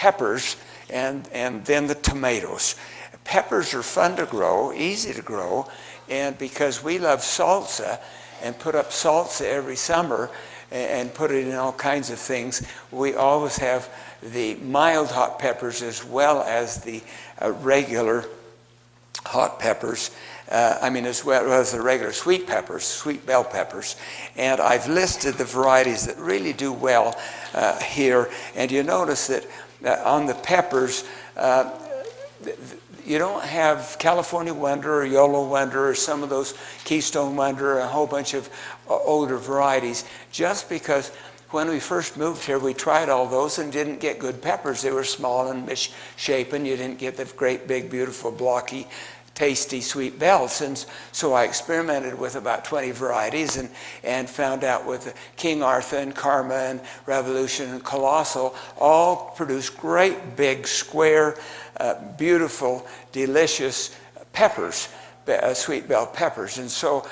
peppers, and then the tomatoes. Peppers are fun to grow, easy to grow, and because we love salsa and put up salsa every summer and put it in all kinds of things, we always have the mild hot peppers as well as the regular hot peppers. As well as the regular sweet peppers, sweet bell peppers. And I've listed the varieties that really do well here. And you notice that on the peppers, you don't have California Wonder or Yolo Wonder or some of those Keystone Wonder or a whole bunch of older varieties, just because when we first moved here, we tried all those and didn't get good peppers. They were small and misshapen. You didn't get the great, big, beautiful, blocky, tasty sweet bells. And so I experimented with about 20 varieties and found out with King Arthur and Karma and Revolution and Colossal all produce great big square beautiful delicious peppers, sweet bell peppers. And so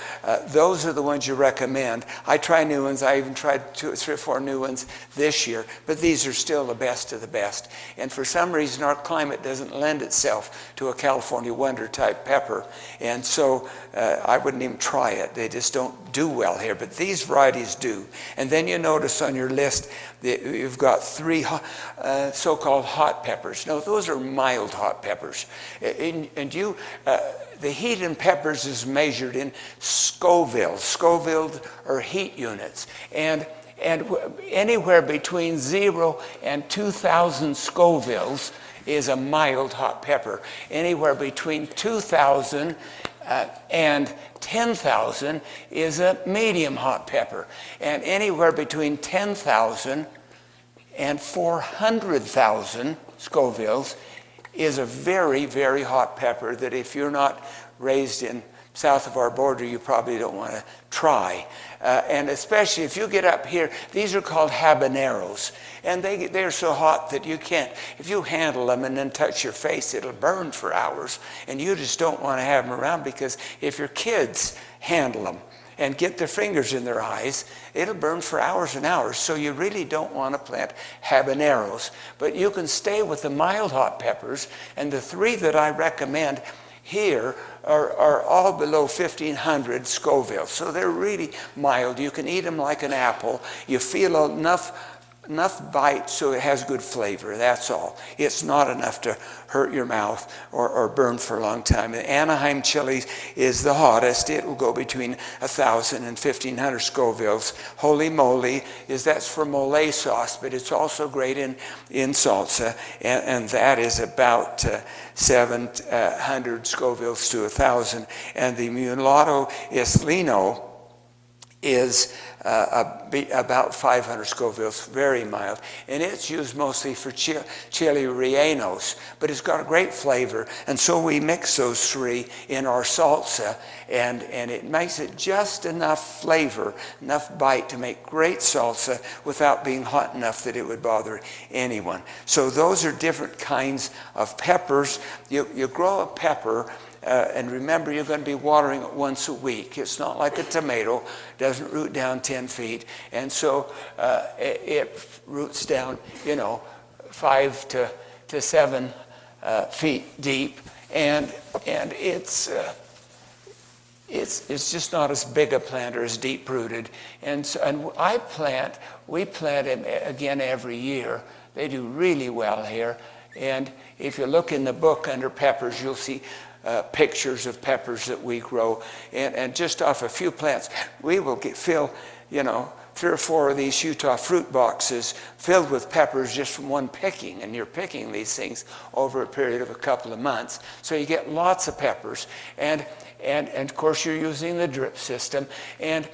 those are the ones you recommend. I try new ones. I even tried 3 or 4 new ones this year, but these are still the best of the best. And for some reason, our climate doesn't lend itself to a California Wonder type pepper. And so I wouldn't even try it. They just don't do well here, but these varieties do. And then you notice on your list that you've got 3 so-called hot peppers. No, those are mild hot peppers. The heat in peppers is measured in Scoville. Scoville are heat units. And anywhere between 0 and 2,000 Scovilles is a mild hot pepper. Anywhere between 2,000 and 10,000 is a medium hot pepper. And anywhere between 10,000 and 400,000 Scovilles is a very, very hot pepper that if you're not raised in south of our border, you probably don't want to try. And especially if you get up here, these are called habaneros. And they're so hot that you can't, if you handle them and then touch your face, it'll burn for hours. And you just don't want to have them around, because if your kids handle them and get their fingers in their eyes, it'll burn for hours and hours. So you really don't want to plant habaneros. But you can stay with the mild hot peppers, and the 3 that I recommend here are all below 1,500 Scoville. So they're really mild. You can eat them like an apple. You feel enough bite so it has good flavor, that's all. It's not enough to hurt your mouth or burn for a long time. The Anaheim chili is the hottest. It will go between 1,000 and 1,500 Scovilles. Holy Moly that's for mole sauce, but it's also great in salsa, and that is about 700 Scovilles to 1,000. And the Mulatto Islino is about 500 Scovilles, very mild. And it's used mostly for chili rellenos, but it's got a great flavor. And so we mix those 3 in our salsa, and it makes it just enough flavor, enough bite to make great salsa without being hot enough that it would bother anyone. So those are different kinds of peppers. You grow a pepper, and remember, you're going to be watering it once a week. It's not like a tomato. It doesn't root down 10 feet. And so it roots down, 5 to 7 feet deep. And it's just not as big a plant or as deep-rooted. And we plant them again every year. They do really well here. And if you look in the book under peppers, you'll see pictures of peppers that we grow, and just off a few plants, we will fill 3 or 4 of these Utah fruit boxes filled with peppers just from one picking, and you're picking these things over a period of a couple of months. So you get lots of peppers, and of course you're using the drip system. And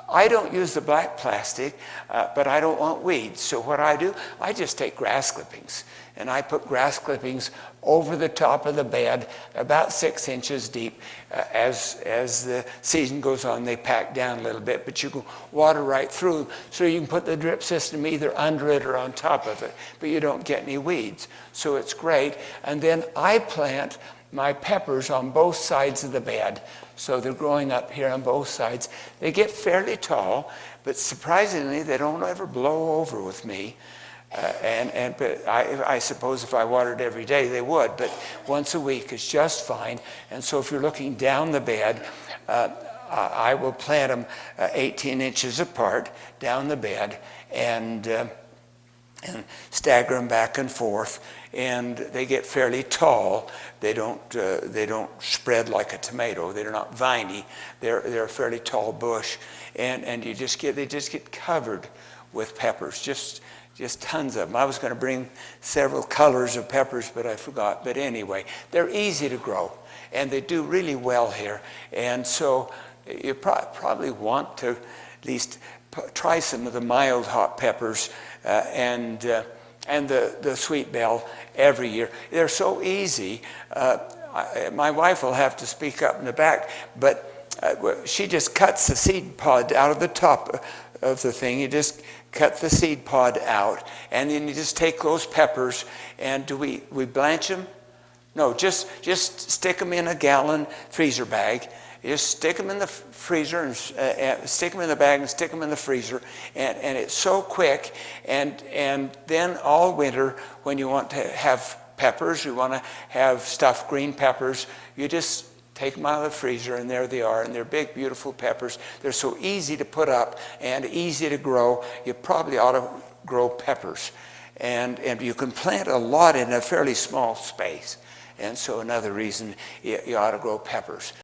I don't use the black plastic, but I don't want weeds. So what I do, I just take grass clippings, and I put grass clippings over the top of the bed, about 6 inches deep. As the season goes on, they pack down a little bit, but you can water right through, so you can put the drip system either under it or on top of it, but you don't get any weeds. So it's great. And then I plant my peppers on both sides of the bed. So they're growing up here on both sides. They get fairly tall, but surprisingly, they don't ever blow over with me. But I suppose if I watered every day, they would. But once a week is just fine. And so if you're looking down the bed, I will plant them 18 inches apart down the bed and stagger them back and forth. And they get fairly tall. They don't spread like a tomato. They're not viney. They're a fairly tall bush, and they just get covered with peppers. Just tons of them. I was going to bring several colors of peppers, but I forgot. But anyway, they're easy to grow, and they do really well here. And so you probably want to at least try some of the mild hot peppers and the sweet bell every year. They're so easy. My wife will have to speak up in the back, but she just cuts the seed pod out of the top of the thing. You just cut the seed pod out, and then you just take those peppers, and do we blanch them? No, just stick them in a gallon freezer bag. You just stick them in the freezer and stick them in the bag and stick them in the freezer, and it's so quick. And then all winter, when you want to have peppers, you want to have stuffed green peppers, you just take them out of the freezer, and there they are, and they're big, beautiful peppers. They're so easy to put up and easy to grow. You probably ought to grow peppers, and you can plant a lot in a fairly small space. And so another reason you ought to grow peppers.